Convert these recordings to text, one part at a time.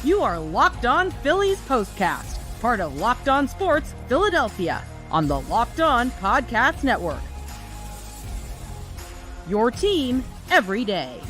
You are Locked On Phillies Postcast, part of Locked On Sports Philadelphia, on the Locked On Podcast Network. Your team every day.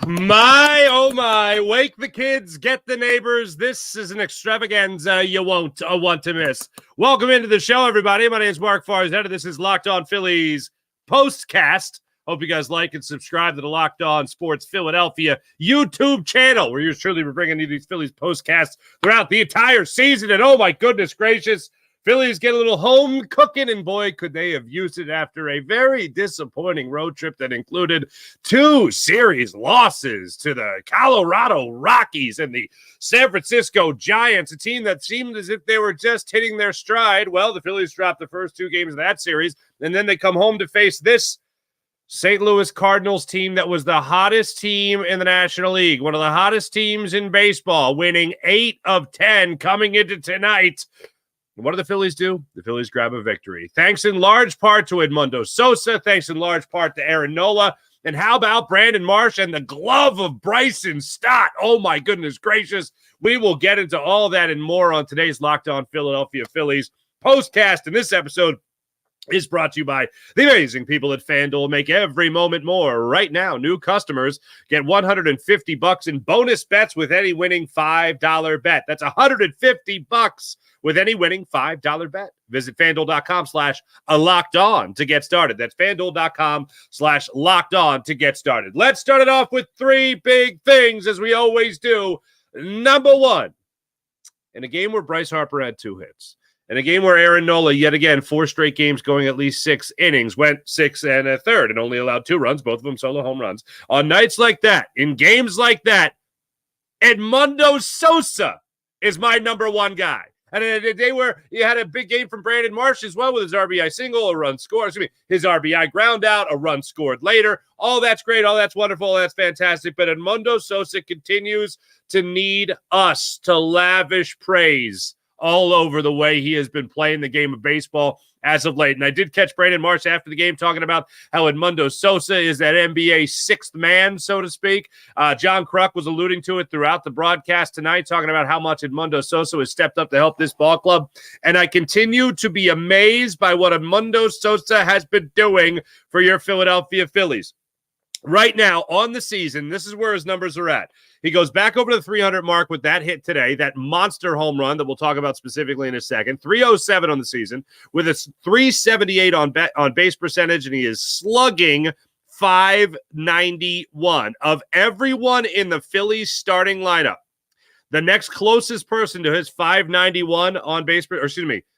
My, oh my, wake the kids, get the neighbors. This is an extravaganza you won't want to miss. Welcome into the show, everybody. My name is Mark Farzetta. This is Locked On Phillies Postcast. Hope you guys like and subscribe to the Locked On Sports Philadelphia YouTube channel, where you're truly bringing you these Phillies postcasts throughout the entire season. And oh my goodness gracious, Phillies get a little home cooking, and boy, could they have used it after a very disappointing road trip that included 2 series losses to the Colorado Rockies and the San Francisco Giants, a team that seemed as if they were just hitting their stride. Well, the Phillies dropped the first 2 games of that series, and then they come home to face this St. Louis Cardinals team that was the hottest team in the National League, one of the hottest teams in baseball, winning 8 of 10 coming into tonight. What do the Phillies do? The Phillies grab a victory. Thanks in large part to Edmundo Sosa. Thanks in large part to Aaron Nola. And how about Brandon Marsh and the glove of Bryson Stott? Oh, my goodness gracious. We will get into all that and more on today's Locked On Philadelphia Phillies postcast. In this episode is brought to you by the amazing people at FanDuel. Make every moment more. Right now, new customers get $150 in bonus bets with any winning $5 bet. That's $150 with any winning $5 bet. Visit FanDuel.com/LockedOn to get started. That's FanDuel.com/LockedOn to get started. Let's start it off with 3 big things, as we always do. Number 1, in a game where Bryce Harper had 2 hits, in a game where Aaron Nola, yet again, 4 straight games going at least 6 innings, went 6 1/3 and only allowed 2 runs, both of them solo home runs. On nights like that, in games like that, Edmundo Sosa is my number 1 guy. And a day where you had a big game from Brandon Marsh as well with his RBI single, a run scored, his RBI ground out, a run scored later. All that's great. All that's wonderful. All that's fantastic. But Edmundo Sosa continues to need us to lavish praise all over the way he has been playing the game of baseball as of late. And I did catch Brandon Marsh after the game talking about how Edmundo Sosa is that NBA 6th man, so to speak. John Kruk was alluding to it throughout the broadcast tonight, talking about how much Edmundo Sosa has stepped up to help this ball club. And I continue to be amazed by what Edmundo Sosa has been doing for your Philadelphia Phillies. Right now, on the season, this is where his numbers are at. He goes back over the 300 mark with that hit today, that monster home run that we'll talk about specifically in a second. 307 on the season with a 378 on base percentage, and he is slugging .591. Of everyone in the Phillies starting lineup, the next closest person to his .591 on base,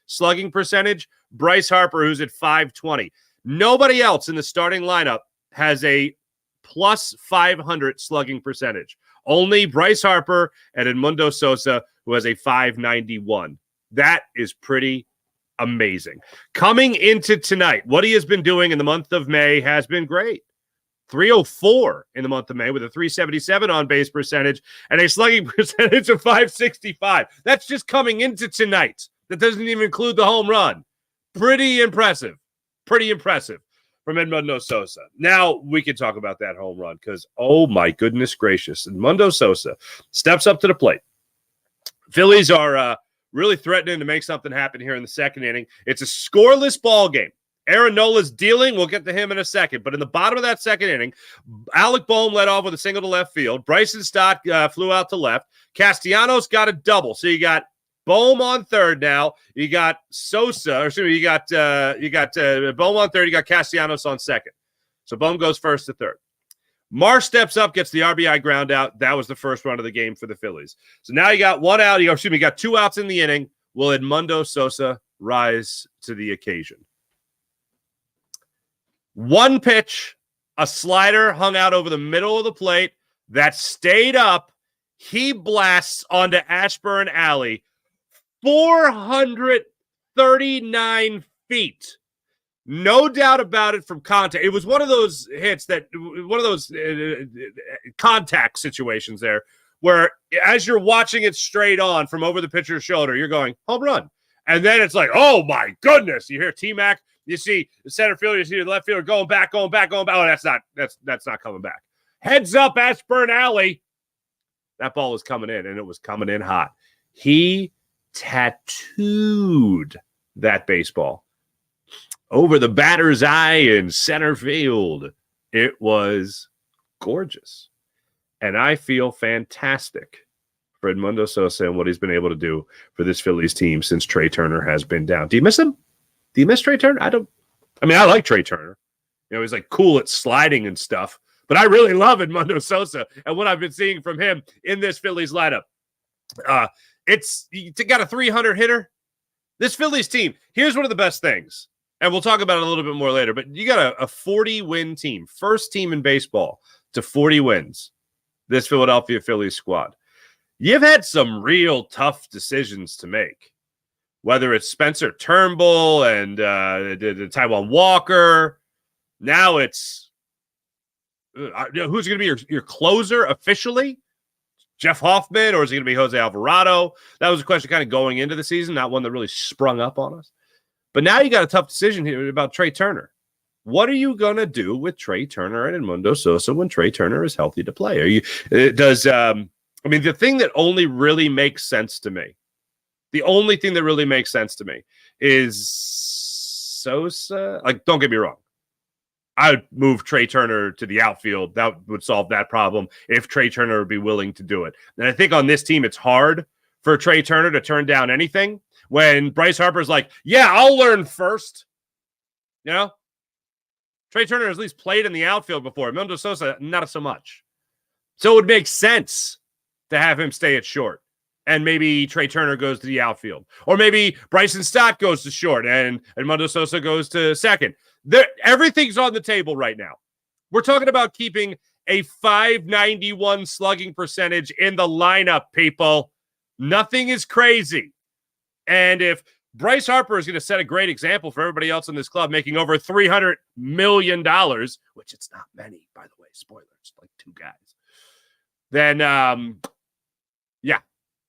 slugging percentage, Bryce Harper, who's at .520. Nobody else in the starting lineup has a plus .500 slugging percentage. Only Bryce Harper and Edmundo Sosa, who has a .591. That is pretty amazing. Coming into tonight, what he has been doing in the month of May has been great. 304 in the month of May with a 377 on base percentage and a slugging percentage of .565. That's just coming into tonight. That doesn't even include the home run. Pretty impressive. Pretty impressive from Edmundo Sosa. Now we can talk about that home run because, oh my goodness gracious, Edmundo Sosa steps up to the plate. Phillies are really threatening to make something happen here in the second inning. It's a scoreless ball game. Aaron Nola's dealing. We'll get to him in a second. But in the bottom of that second inning, Alec Boehm led off with a single to left field. Bryson Stott flew out to left. Castellanos got a double. So you got Boehm on third now. You got Sosa, or excuse me, you got Boehm on third. You got Castellanos on second. So Boehm goes first to third. Marsh steps up, gets the RBI ground out. That was the first run of the game for the Phillies. So now you got 1 out. You got 2 outs in the inning. Will Edmundo Sosa rise to the occasion? 1 pitch, a slider hung out over the middle of the plate that stayed up. He blasts onto Ashburn Alley. 439 feet. No doubt about it from contact. It was one of those hits one of those contact situations there where as you're watching it straight on from over the pitcher's shoulder, you're going, home run. And then it's like, oh my goodness. You hear T-Mac, you see the center fielder, you see the left fielder going back. Oh, that's not coming back. Heads up, Ashburn Alley. That ball was coming in, and it was coming in hot. He tattooed that baseball over the batter's eye in center field. It was gorgeous. And I feel fantastic for Edmundo Sosa and what he's been able to do for this Phillies team since Trey Turner has been down. Do you miss him? Do you miss Trey Turner? I like Trey Turner. He's like cool at sliding and stuff. But I really love Edmundo Sosa and what I've been seeing from him in this Phillies lineup. You got a 300 hitter. This Phillies team, here's one of the best things. And we'll talk about it a little bit more later. But you got a 40-win team. First team in baseball to 40 wins. This Philadelphia Phillies squad. You've had some real tough decisions to make. Whether it's Spencer Turnbull and the Taijuan Walker. Now it's who's going to be your closer officially? Jeff Hoffman, or is it going to be Jose Alvarado? That was a question kind of going into the season, not one that really sprung up on us. But now you got a tough decision here about Trey Turner. What are you going to do with Trey Turner and Edmundo Sosa when Trey Turner is healthy to play? The thing that only really makes sense to me, is Sosa. Like, don't get me wrong. I would move Trey Turner to the outfield. That would solve that problem if Trey Turner would be willing to do it. And I think on this team, it's hard for Trey Turner to turn down anything when Bryce Harper's like, yeah, I'll learn first. Trey Turner has at least played in the outfield before. Edmundo Sosa, not so much. So it would make sense to have him stay at short. And maybe Trey Turner goes to the outfield. Or maybe Bryson Stott goes to short and Edmundo Sosa goes to second. Everything's on the table right now. We're talking about keeping a .591 slugging percentage in the lineup, people. Nothing is crazy. And if Bryce Harper is going to set a great example for everybody else in this club, making over $300 million, which it's not many, by the way, spoilers, like two guys, then,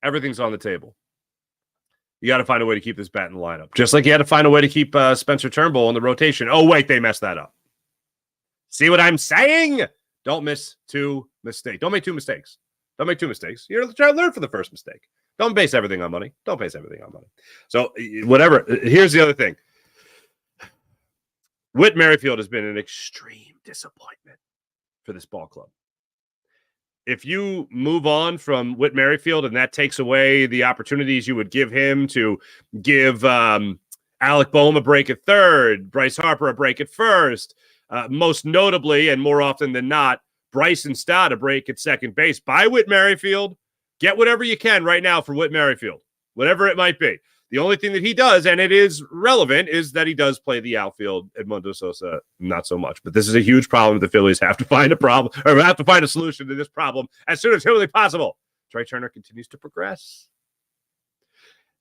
everything's on the table. You got to find a way to keep this bat in the lineup. Just like you had to find a way to keep Spencer Turnbull in the rotation. Oh, wait, they messed that up. See what I'm saying? Don't miss two mistakes. Don't make two mistakes. You're trying to learn from the first mistake. Don't base everything on money. So, whatever. Here's the other thing. Whit Merrifield has been an extreme disappointment for this ball club. If you move on from Whit Merrifield and that takes away the opportunities you would give him to give Alec Boehm a break at third, Bryce Harper a break at first, most notably and more often than not, Bryson Stott a break at second base by Whit Merrifield, get whatever you can right now for Whit Merrifield, whatever it might be. The only thing that he does, and it is relevant, is that he does play the outfield. Edmundo Sosa, not so much. But this is a huge problem. The Phillies have to find a solution to this problem as soon as humanly possible. Trey Turner continues to progress.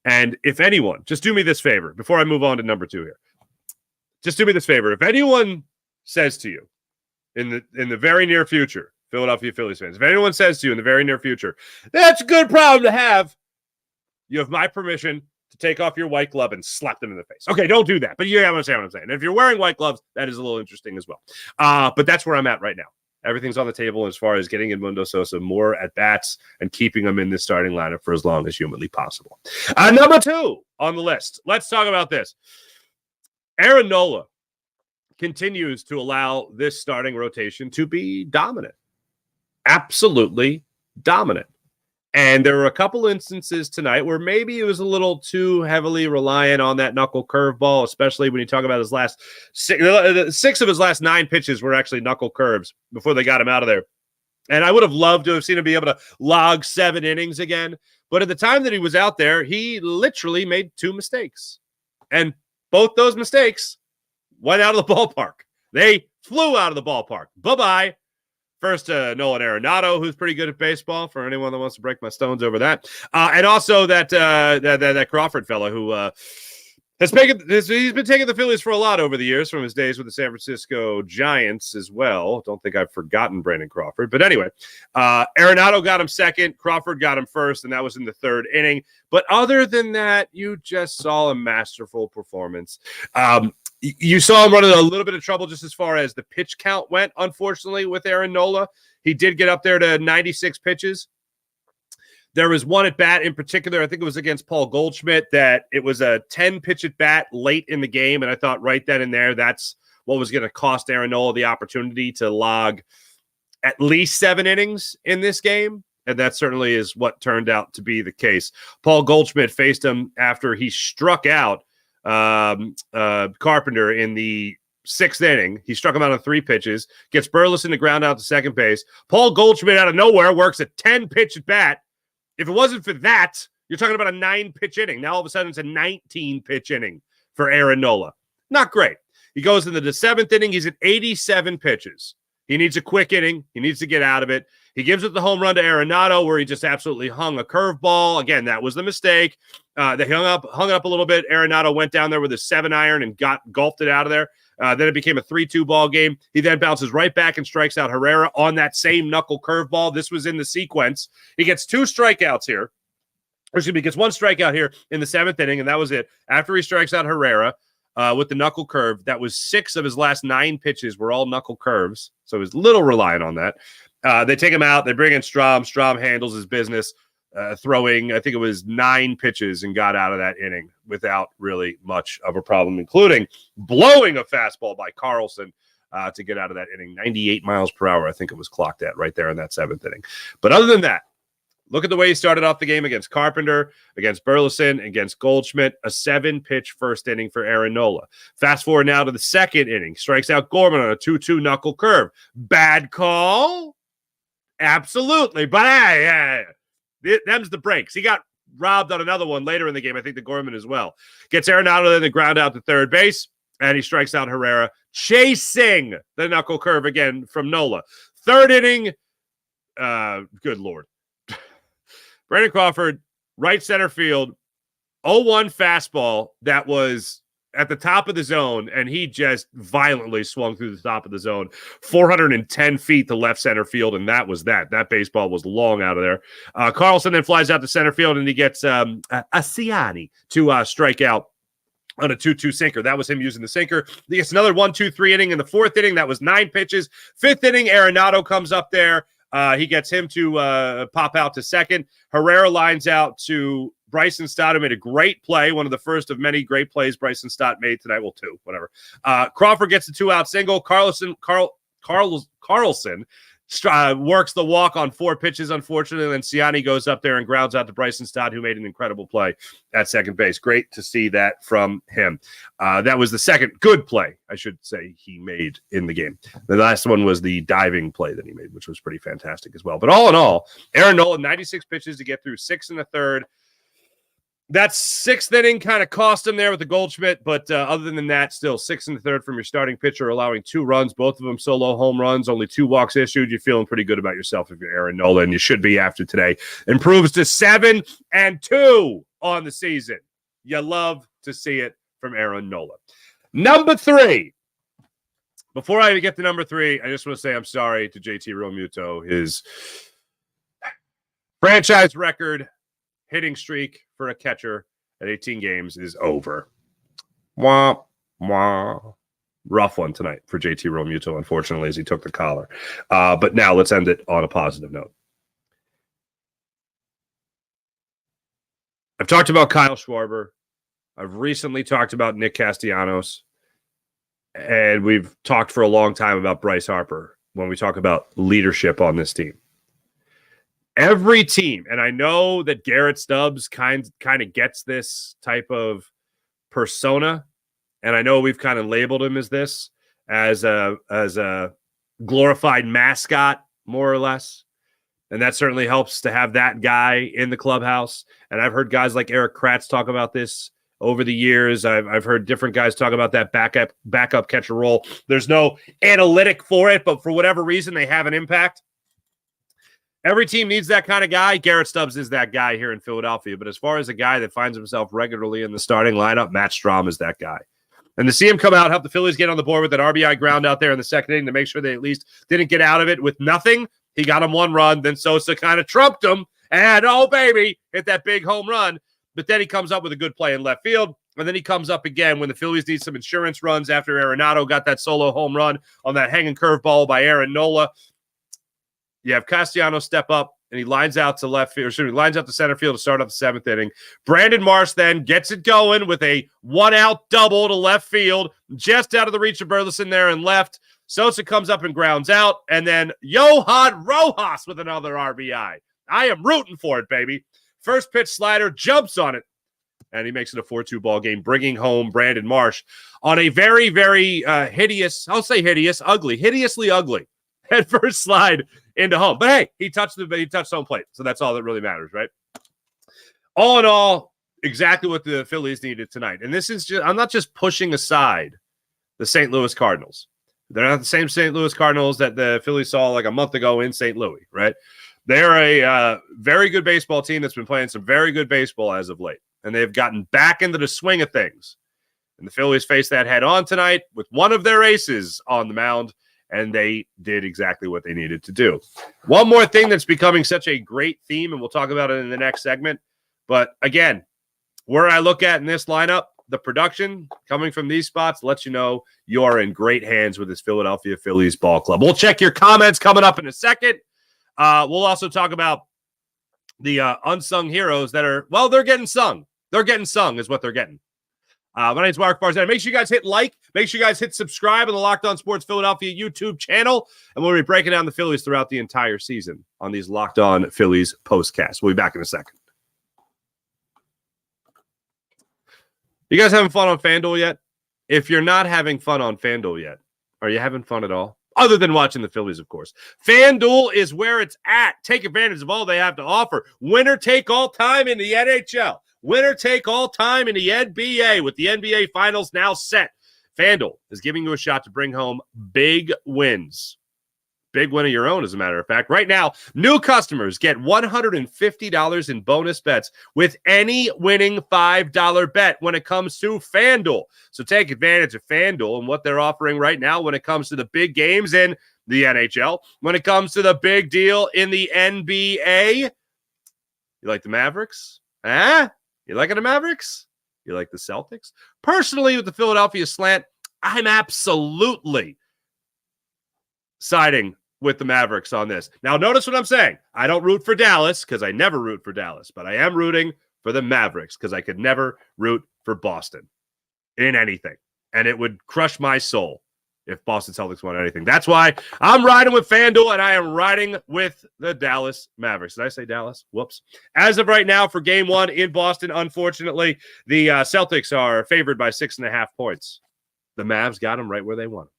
And if anyone, just do me this favor before I move on to number 2 here. Just do me this favor. If anyone says to you in the very near future, Philadelphia Phillies fans, if anyone says to you in the very near future, that's a good problem to have, you have my permission to take off your white glove and slap them in the face. Okay, don't do that. But you understand what I'm saying. And if you're wearing white gloves, that is a little interesting as well. But that's where I'm at right now. Everything's on the table as far as getting Edmundo Sosa more at-bats and keeping him in this starting lineup for as long as humanly possible. Number 2 on the list. Let's talk about this. Aaron Nola continues to allow this starting rotation to be dominant. Absolutely dominant. And there were a couple instances tonight where maybe it was a little too heavily reliant on that knuckle curveball, especially when you talk about his last 6 of his last 9 pitches were actually knuckle curves before they got him out of there. And I would have loved to have seen him be able to log 7 innings again. But at the time that he was out there, he literally made 2 mistakes. And both those mistakes went out of the ballpark. They flew out of the ballpark. Bye-bye. First, Nola Arenado, who's pretty good at baseball, for anyone that wants to break my stones over that. And also that Crawford fella who he's been taking the Phillies for a lot over the years from his days with the San Francisco Giants as well. Don't think I've forgotten Brandon Crawford. But anyway, Arenado got him second. Crawford got him first, and that was in the 3rd inning. But other than that, you just saw a masterful performance. You saw him running a little bit of trouble just as far as the pitch count went, unfortunately, with Aaron Nola. He did get up there to 96 pitches. There was one at bat in particular, I think it was against Paul Goldschmidt, that it was a 10-pitch at bat late in the game, and I thought right then and there that's what was going to cost Aaron Nola the opportunity to log at least 7 innings in this game, and that certainly is what turned out to be the case. Paul Goldschmidt faced him after he struck out Carpenter in the 6th inning. He struck him out on 3 pitches, gets Burleson to ground out to second base. Paul Goldschmidt out of nowhere works a 10-pitch at bat. If it wasn't for that, you're talking about a 9-pitch inning. Now all of a sudden it's a 19-pitch inning for Aaron Nola. Not great. He goes into the 7th inning. He's at 87 pitches. He needs a quick inning. He needs to get out of it. He gives it the home run to Arenado, where he just absolutely hung a curveball. Again, that was the mistake. They hung it up a little bit. Arenado went down there with a 7-iron and golfed it out of there. Then it became a 3-2 ball game. He then bounces right back and strikes out Herrera on that same knuckle curveball. This was in the sequence. He gets 2 strikeouts here. Or excuse me, he gets 1 strikeout here in the 7th inning, and that was it. After he strikes out Herrera with the knuckle curve, that was 6 of his last 9 pitches were all knuckle curves. So he was a little reliant on that. They take him out. They bring in Strahm. Strahm handles his business, throwing, I think it was 9 pitches, and got out of that inning without really much of a problem, including blowing a fastball by Carlson to get out of that inning. 98 miles per hour, I think it was clocked at right there in that 7th inning. But other than that, look at the way he started off the game against Carpenter, against Burleson, against Goldschmidt. A 7-pitch first inning for Aaron Nola. Fast forward now to the 2nd inning. Strikes out Gorman on a 2-2 knuckle curve. Bad call? Absolutely. But hey, them's the breaks. He got robbed on another one later in the game. I think the Gorman as well. Gets Arenado then the ground out to third base, and he strikes out Herrera, chasing the knuckle curve again from Nola. 3rd inning, good Lord. Brandon Crawford, right center field, 0-1 fastball that was at the top of the zone, and he just violently swung through the top of the zone, 410 feet to left center field, and that was that. That baseball was long out of there. Carlson then flies out to center field, and he gets Asiani to strike out on a 2-2 sinker. That was him using the sinker. He gets another 1-2-3 inning in the 4th inning. That was 9 pitches. 5th inning, Arenado comes up there. He gets him to pop out to second. Herrera lines out to Bryson Stott, who made a great play, one of the first of many great plays Bryson Stott made tonight. Well, 2, whatever. Crawford gets a 2-out single. Carlson works the walk on 4 pitches, unfortunately. Then Siani goes up there and grounds out to Bryson Stott, who made an incredible play at second base. Great to see that from him. That was the second good play, I should say, he made in the game. The last one was the diving play that he made, which was pretty fantastic as well. But all in all, Aaron Nola, 96 pitches to get through 6 1/3. That 6th inning kind of cost him there with the Goldschmidt, but other than that, still 6 1/3 from your starting pitcher, allowing 2 runs, both of them solo home runs, only 2 walks issued. You're feeling pretty good about yourself if you're Aaron Nola, and you should be after today. Improves to 7-2 on the season. You love to see it from Aaron Nola. Number 3. Before I get to number 3, I just want to say I'm sorry to JT Realmuto. His franchise record hitting streak for a catcher at 18 games is over. Wah, wah. Rough one tonight for JT Realmuto, unfortunately, as he took the collar. But now let's end it on a positive note. I've talked about Kyle Schwarber. I've recently talked about Nick Castellanos. And we've talked for a long time about Bryce Harper when we talk about leadership on this team. Every team, and I know that Garrett Stubbs kind of gets this type of persona, and I know we've kind of labeled him as this, as a glorified mascot, more or less. And that certainly helps to have that guy in the clubhouse. And I've heard guys like Eric Kratz talk about this over the years. I've heard different guys talk about that backup catcher role. There's no analytic for it, but for whatever reason, they have an impact. Every team needs that kind of guy. Garrett Stubbs is that guy here in Philadelphia. But as far as a guy that finds himself regularly in the starting lineup, Matt Strahm is that guy. And to see him come out, help the Phillies get on the board with that RBI ground out there in the 2nd inning to make sure they at least didn't get out of it with nothing. He got him 1 run. Then Sosa kind of trumped him. And, oh, baby, hit that big home run. But then he comes up with a good play in left field. And then he comes up again when the Phillies need some insurance runs after Arenado got that solo home run on that hanging curveball by Aaron Nola. You have Castellanos step up, and he lines out to left field, he lines out to center field to start up the 7th inning. Brandon Marsh then gets it going with a one-out double to left field, just out of the reach of Burleson there and left. Sosa comes up and grounds out, and then Johan Rojas with another RBI. I am rooting for it, baby. First pitch slider, jumps on it, and he makes it a 4-2 ball game, bringing home Brandon Marsh on a very, very hideously ugly head first slide into home. But hey, he touched home plate, so that's all that really matters, right? All in all, exactly what the Phillies needed tonight. And this is I'm not just pushing aside the St. Louis Cardinals. They're not the same St. Louis Cardinals that the Phillies saw like a month ago in St. Louis, right? They're a very good baseball team that's been playing some very good baseball as of late. And they've gotten back into the swing of things. And the Phillies faced that head on tonight with one of their aces on the mound, and they did exactly what they needed to do. One more thing that's becoming such a great theme, and we'll talk about it in the next segment. But again, where I look at in this lineup, the production coming from these spots lets you know you're in great hands with this Philadelphia Phillies ball club. We'll check your comments coming up in a second. We'll also talk about the unsung heroes that are, well, they're getting sung. They're getting sung is what they're getting. My name is Mark Barzetta. Make sure you guys hit like. Make sure you guys hit subscribe on the Locked On Sports Philadelphia YouTube channel. And we'll be breaking down the Phillies throughout the entire season on these Locked On Phillies postcasts. We'll be back in a second. You guys having fun on FanDuel yet? If you're not having fun on FanDuel yet, are you having fun at all? Other than watching the Phillies, of course. FanDuel is where it's at. Take advantage of all they have to offer. Winner take all time in the NHL. Winner take all time in the NBA with the NBA Finals now set. FanDuel is giving you a shot to bring home big wins. Big win of your own, as a matter of fact. Right now, new customers get $150 in bonus bets with any winning $5 bet when it comes to FanDuel. So take advantage of FanDuel and what they're offering right now when it comes to the big games in the NHL, when it comes to the big deal in the NBA. You like the Mavericks? You liking the Mavericks? You like the Celtics? Personally, with the Philadelphia slant, I'm absolutely siding with the Mavericks on this. Now, notice what I'm saying. I don't root for Dallas because I never root for Dallas, but I am rooting for the Mavericks because I could never root for Boston in anything. And it would crush my soul if Boston Celtics won anything. That's why I'm riding with FanDuel, and I am riding with the Dallas Mavericks. Did I say Dallas? Whoops. As of right now, for game one in Boston, unfortunately, the Celtics are favored by 6.5 points. The Mavs got them right where they want them.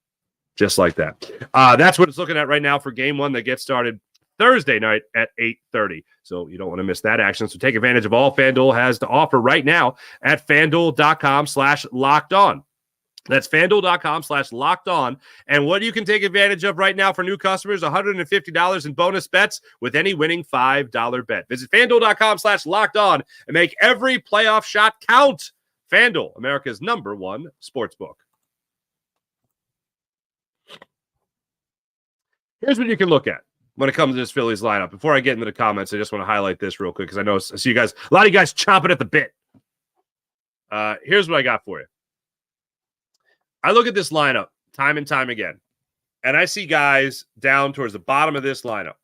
Just like that. That's what it's looking at right now for game one that gets started Thursday night at 8:30. So you don't want to miss that action. So take advantage of all FanDuel has to offer right now at FanDuel.com/lockedon. That's FanDuel.com/lockedon. And what you can take advantage of right now for new customers, $150 in bonus bets with any winning $5 bet. Visit FanDuel.com/lockedon and make every playoff shot count. FanDuel, America's #1 sportsbook. Here's what you can look at when it comes to this Phillies lineup. Before I get into the comments, I just want to highlight this real quick because I see you guys, a lot of you guys chomping at the bit. Here's what I got for you. I look at this lineup time and time again, and I see guys down towards the bottom of this lineup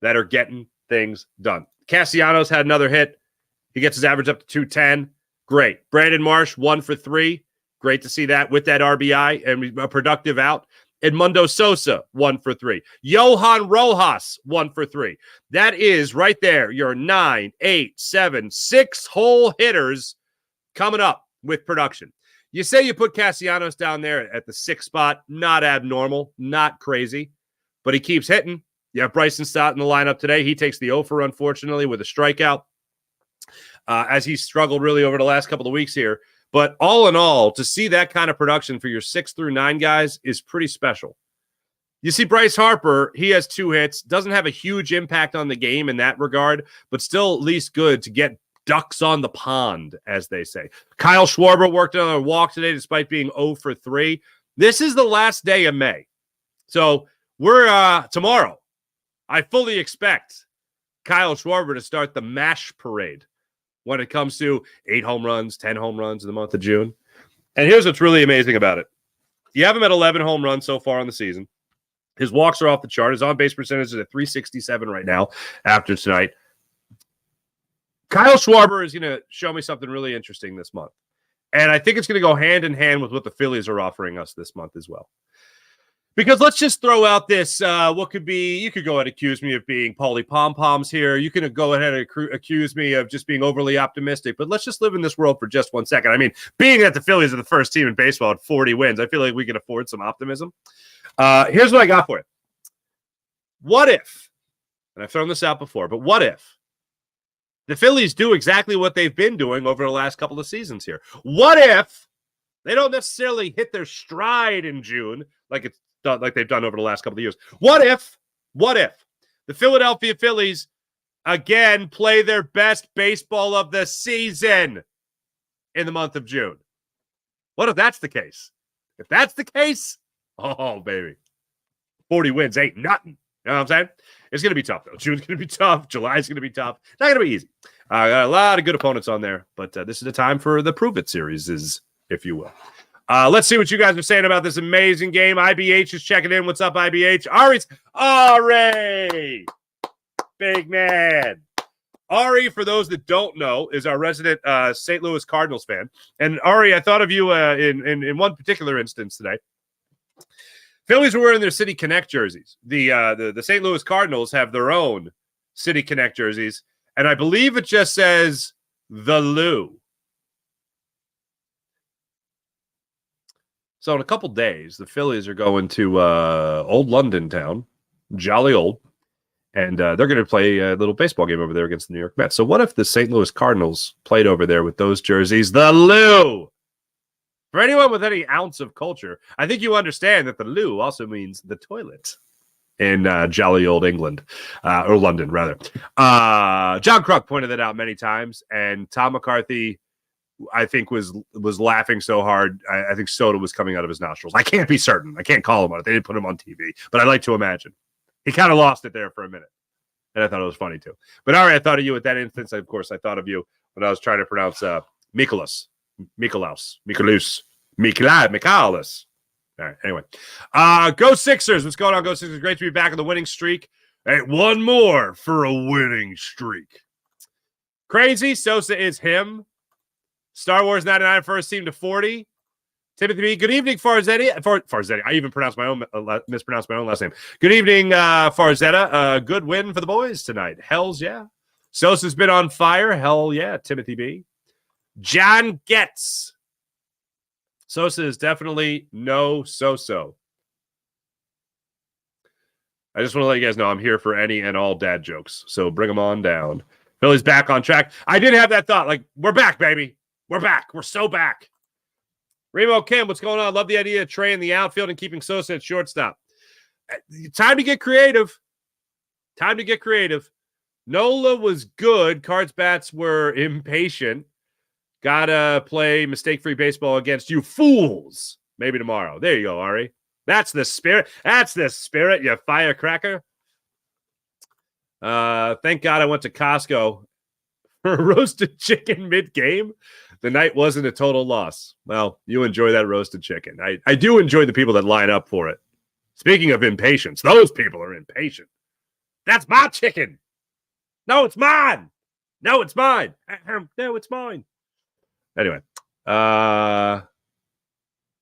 that are getting things done. Castellanos had another hit. He gets his average up to 210. Great. Brandon Marsh, 1 for 3. Great to see that with that RBI and a productive out. Edmundo Sosa, 1 for 3. Johan Rojas, 1 for 3. That is right there your 9, 8, 7, 6 whole hitters coming up with production. You say you put Castellanos down there at the 6th spot, not abnormal, not crazy, but he keeps hitting. You have Bryson Stott in the lineup today. He takes the 0 for, unfortunately, with a strikeout, as he struggled really over the last couple of weeks here. But all in all, to see that kind of production for your 6 through 9 guys is pretty special. You see Bryce Harper, he has 2 hits, doesn't have a huge impact on the game in that regard, but still at least good to get ducks on the pond, as they say. Kyle Schwarber worked another walk today despite being 0 for 3. This is the last day of May. So we're tomorrow. I fully expect Kyle Schwarber to start the MASH parade when it comes to 8 home runs, 10 home runs in the month of June. And here's what's really amazing about it. You have him at 11 home runs so far in the season. His walks are off the chart. His on-base percentage is at 367 right now after tonight. Kyle Schwarber is going to show me something really interesting this month. And I think it's going to go hand in hand with what the Phillies are offering us this month as well. Because let's just throw out this, what could be, you could go ahead and accuse me of being Paulie Pom-Poms here. You can go ahead and accuse me of just being overly optimistic. But let's just live in this world for just 1 second. I mean, being that the Phillies are the first team in baseball at 40 wins, I feel like we can afford some optimism. Here's what I got for you. What if, and I've thrown this out before, but what if the Phillies do exactly what they've been doing over the last couple of seasons here? What if they don't necessarily hit their stride in June like they've done over the last couple of years? What if the Philadelphia Phillies again play their best baseball of the season in the month of June? What if that's the case? If that's the case, oh, baby, 40 wins ain't nothing. You know what I'm saying? It's going to be tough, though. June's going to be tough. July's going to be tough. Not going to be easy. Got a lot of good opponents on there, but this is the time for the Prove It series, if you will. Let's see what you guys are saying about this amazing game. IBH is checking in. What's up, IBH? Ari! Big man. Ari, for those that don't know, is our resident St. Louis Cardinals fan. And Ari, I thought of you in one particular instance today. Phillies are wearing their City Connect jerseys. The St. Louis Cardinals have their own City Connect jerseys, and I believe it just says the Lou. So in a couple days, the Phillies are going to old London town, jolly old, and they're going to play a little baseball game over there against the New York Mets. So what if the St. Louis Cardinals played over there with those jerseys, the Lou? For anyone with any ounce of culture, I think you understand that the loo also means the toilet in jolly old England, or London, rather. John Kruk pointed that out many times, and Tom McCarthy, I think, was laughing so hard, I think soda was coming out of his nostrils. I can't be certain. I can't call him on it. They didn't put him on TV, but I like to imagine. He kind of lost it there for a minute, and I thought it was funny, too. But, all right, I thought of you at that instance. Of course, I thought of you when I was trying to pronounce Mikolaus. All right, anyway. Go Sixers. What's going on, Go Sixers? Great to be back on the winning streak. Hey, one more for a winning streak. Crazy. Sosa is him. Star Wars 99 first team to 40. Timothy B. Good evening, Farzetti. Farzetti. I even mispronounced my own last name. Good evening, Farzetta. Good win for the boys tonight. Hells yeah. Sosa's been on fire. Hell yeah, Timothy B. John Getz. Sosa is definitely no so-so. I just want to let you guys know I'm here for any and all dad jokes, so bring them on down. Philly's back on track. I did have that thought, like, we're back, baby. We're back. We're so back. Remo Kim, what's going on? Love the idea of Trey in the outfield and keeping Sosa at shortstop. Time to get creative. Nola was good. Cards bats were impatient. Gotta play mistake-free baseball against you fools. Maybe tomorrow. There you go, Ari. That's the spirit. You firecracker. Thank God I went to Costco for a roasted chicken mid-game. The night wasn't a total loss. Well, you enjoy that roasted chicken. I do enjoy the people that line up for it. Speaking of impatience, those people are impatient. That's my chicken. No, it's mine. No, it's mine. No, it's mine. Anyway, PSA,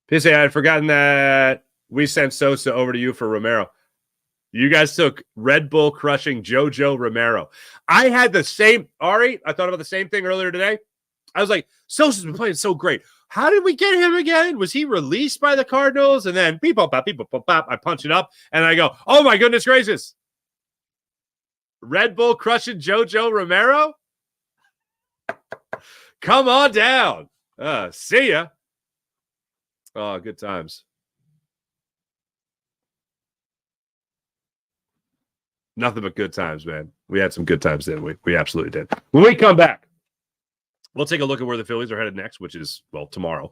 I had forgotten that we sent Sosa over to you for Romero. You guys took Red Bull crushing JoJo Romero. I had the same, Ari, I thought about the same thing earlier today. I was like, Sosa's been playing so great. How did we get him again? Was he released by the Cardinals? And then beep, bop, I punch it up and I go, oh my goodness gracious. Red Bull crushing JoJo Romero? Come on down. See ya. Oh, good times. Nothing but good times, man. We had some good times, didn't we? We absolutely did. When we come back, we'll take a look at where the Phillies are headed next, which is, well, tomorrow.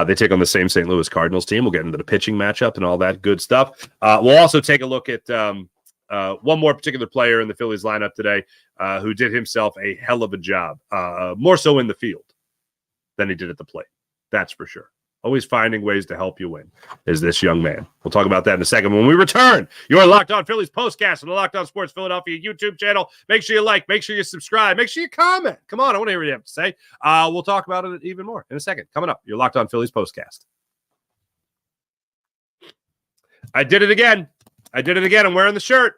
They take on the same St. Louis Cardinals team. We'll get into the pitching matchup and all that good stuff. We'll also take a look at one more particular player in the Phillies lineup today who did himself a hell of a job, more so in the field than he did at the plate. That's for sure. Always finding ways to help you win is this young man. We'll talk about that in a second when we return. You are Locked On Phillies postcast on the Locked On Sports Philadelphia YouTube channel. Make sure you like, make sure you subscribe, make sure you comment. Come on, I want to hear what you have to say. We'll talk about it even more in a second. Coming up, you're Locked On Phillies postcast. I did it again. I'm wearing the shirt.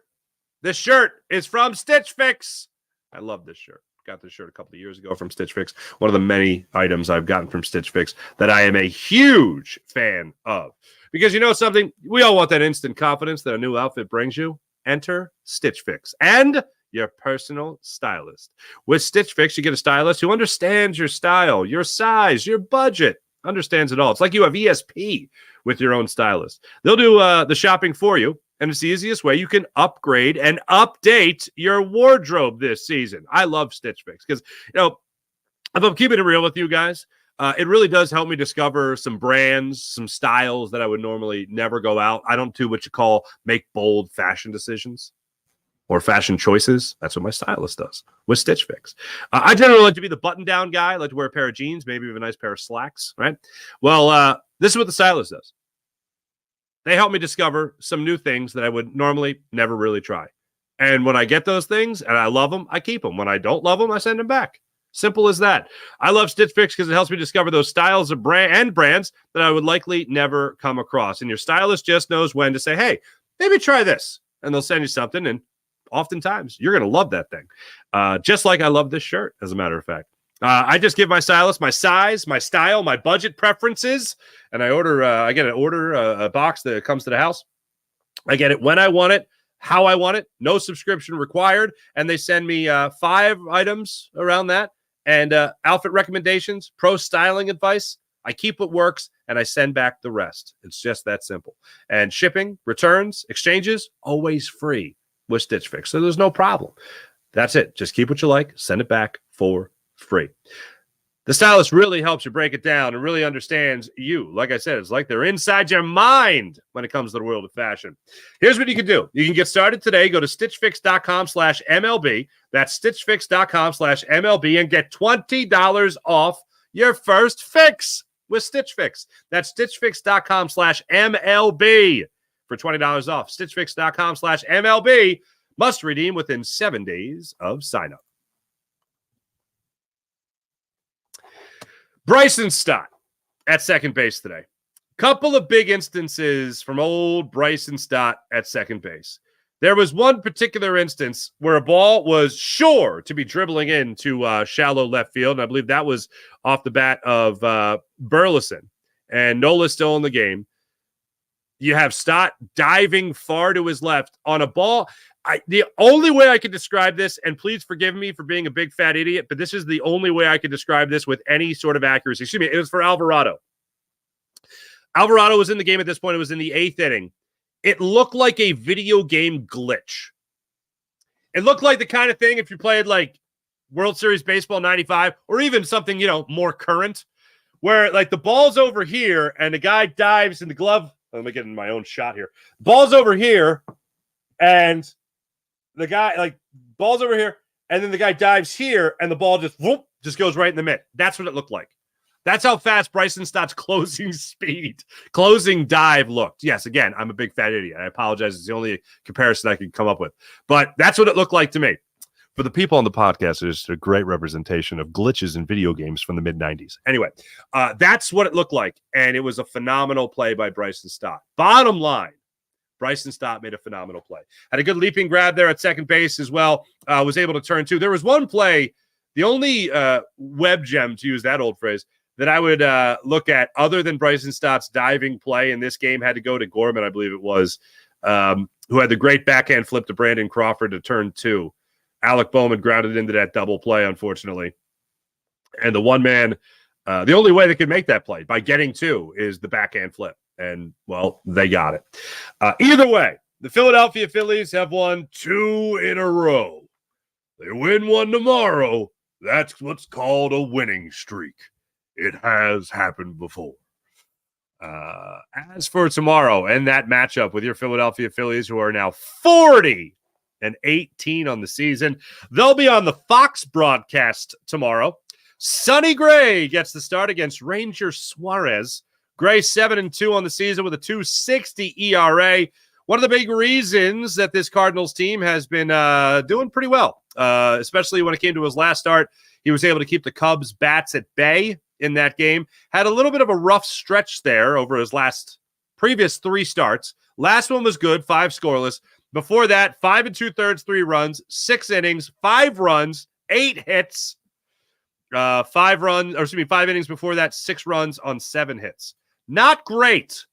This shirt is from Stitch Fix. I love this shirt. Got this shirt a couple of years ago from Stitch Fix. One of the many items I've gotten from Stitch Fix that I am a huge fan of. Because you know something? We all want that instant confidence that a new outfit brings you. Enter Stitch Fix and your personal stylist. With Stitch Fix, you get a stylist who understands your style, your size, your budget, understands it all. It's like you have ESP with your own stylist. They'll do the shopping for you. And it's the easiest way you can upgrade and update your wardrobe this season. I love Stitch Fix because, you know, if I'm keeping it real with you guys, it really does help me discover some brands, some styles that I would normally never go out. I don't do what you call make bold fashion decisions or fashion choices. That's what my stylist does with Stitch Fix. I generally like to be the button-down guy. I like to wear a pair of jeans, maybe even a nice pair of slacks, right? Well, this is what the stylist does. They help me discover some new things that I would normally never really try. And when I get those things and I love them, I keep them. When I don't love them, I send them back. Simple as that. I love Stitch Fix because it helps me discover those styles of brands that I would likely never come across. And your stylist just knows when to say, hey, maybe try this. And they'll send you something. And oftentimes, you're going to love that thing. Just like I love this shirt, as a matter of fact. I just give my stylist my size, my style, my budget preferences, and I get a box that comes to the house. I get it when I want it, how I want it, no subscription required, and they send me 5 items around that, and outfit recommendations, pro styling advice. I keep what works, and I send back the rest. It's just that simple. And shipping, returns, exchanges, always free with Stitch Fix, so there's no problem. That's it. Just keep what you like, send it back for free. The stylist really helps you break it down and really understands you. Like I said, it's like they're inside your mind when it comes to the world of fashion. Here's what you can do. You can get started today. Go to stitchfix.com/MLB. That's stitchfix.com/MLB and get $20 off your first fix with Stitch Fix. That's stitchfix.com/MLB for $20 off. stitchfix.com/MLB. Must redeem within 7 days of sign up. Bryson Stott at second base today. Couple of big instances from old Bryson Stott at second base. There was one particular instance where a ball was sure to be dribbling into shallow left field, and I believe that was off the bat of Burleson. And Nola's still in the game. You have Stott diving far to his left on a ball. The only way I could describe this, and please forgive me for being a big fat idiot, but this is the only way I could describe this with any sort of accuracy. Excuse me, it was for Alvarado. Alvarado was in the game at this point. It was in the 8th inning. It looked like a video game glitch. It looked like the kind of thing if you played like World Series Baseball 95 or even something, more current, where like the ball's over here and the guy dives in the glove. Let me get in my own shot here. Ball's over here and the guy, ball's over here, and then the guy dives here, and the ball just goes right in the mitt. That's what it looked like. That's how fast Bryson Stott's closing dive looked. Yes, again, I'm a big fat idiot. I apologize. It's the only comparison I could come up with. But that's what it looked like to me. For the people on the podcast, there's a great representation of glitches in video games from the mid-'90s. Anyway, that's what it looked like, and it was a phenomenal play by Bryson Stott. Bottom line, Bryson Stott made a phenomenal play. Had a good leaping grab there at second base as well. Was able to turn two. There was one play, the only web gem, to use that old phrase, that I would look at other than Bryson Stott's diving play in this game had to go to Gorman, I believe it was, who had the great backhand flip to Brandon Crawford to turn two. Alec Bowman grounded into that double play, unfortunately. And the one man, the only way they could make that play by getting two is the backhand flip. And, well, they got it. Either way, the Philadelphia Phillies have won 2 in a row. They win one tomorrow. That's what's called a winning streak. It has happened before. As for tomorrow and that matchup with your Philadelphia Phillies, who are now 40 and 18 on the season. They'll be on the Fox broadcast tomorrow. Sonny Gray gets the start against Ranger Suarez. Gray 7-2 on the season with a 2.60 ERA. One of the big reasons that this Cardinals team has been doing pretty well, especially when it came to his last start. He was able to keep the Cubs bats at bay in that game. Had a little bit of a rough stretch there over his previous 3 starts. Last one was good, 5 scoreless. Before that, 5 2/3, 3 runs, 6 innings, 5 runs, 8 hits, 5 innings before that, 6 runs on 7 hits. Not great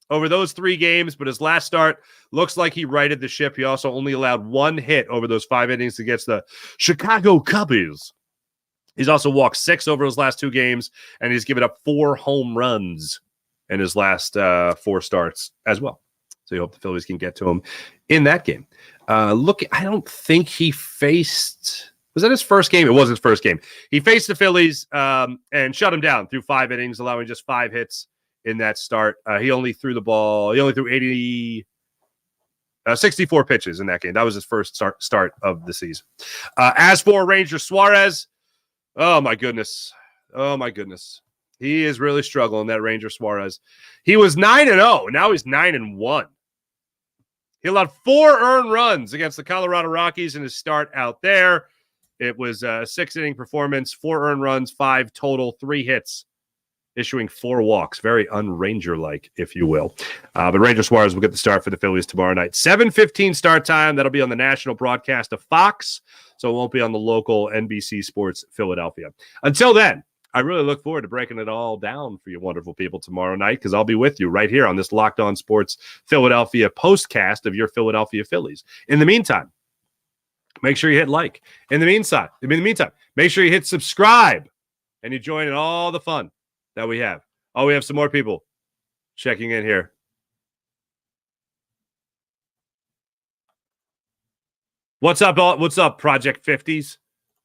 over those 3 games, but his last start looks like he righted the ship. He also only allowed 1 hit over those 5 innings against the Chicago Cubs. He's also walked 6 over his last 2 games, and he's given up 4 home runs in his last 4 starts as well. So you hope the Phillies can get to him in that game. I don't think he faced... Was that his first game? It was his first game. He faced the Phillies and shut him down through 5 innings, allowing just 5 hits in that start. He only threw 64 pitches in that game. That was his first start of the season. As for Ranger Suarez, oh my goodness. He is really struggling, that Ranger Suarez. He was 9-0. Now he's 9-1. He allowed 4 earned runs against the Colorado Rockies in his start out there. It was a 6-inning performance, 4 earned runs, 5 total, 3 hits, issuing 4 walks. Very un-Ranger-like, if you will. But Ranger Suarez will get the start for the Phillies tomorrow night. 7:15 start time. That'll be on the national broadcast of Fox, so it won't be on the local NBC Sports Philadelphia. Until then, I really look forward to breaking it all down for you wonderful people tomorrow night, because I'll be with you right here on this Locked On Sports Philadelphia postcast of your Philadelphia Phillies. In the meantime, make sure you hit like. In the meantime, make sure you hit subscribe and you join in all the fun that we have. Oh, we have some more people checking in here. What's up, Project 50s?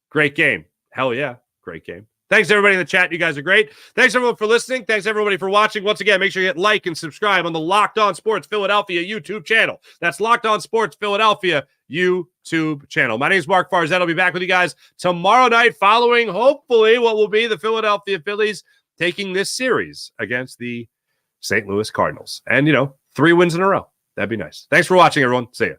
Great game. Hell yeah, great game. Thanks, everybody in the chat. You guys are great. Thanks, everyone, for listening. Thanks, everybody, for watching. Once again, make sure you hit like and subscribe on the Locked On Sports Philadelphia YouTube channel. That's Locked On Sports Philadelphia YouTube channel. My name is Mark Farzetta. I'll be back with you guys tomorrow night following, hopefully, what will be the Philadelphia Phillies taking this series against the St. Louis Cardinals. And, 3 wins in a row. That'd be nice. Thanks for watching, everyone. See ya.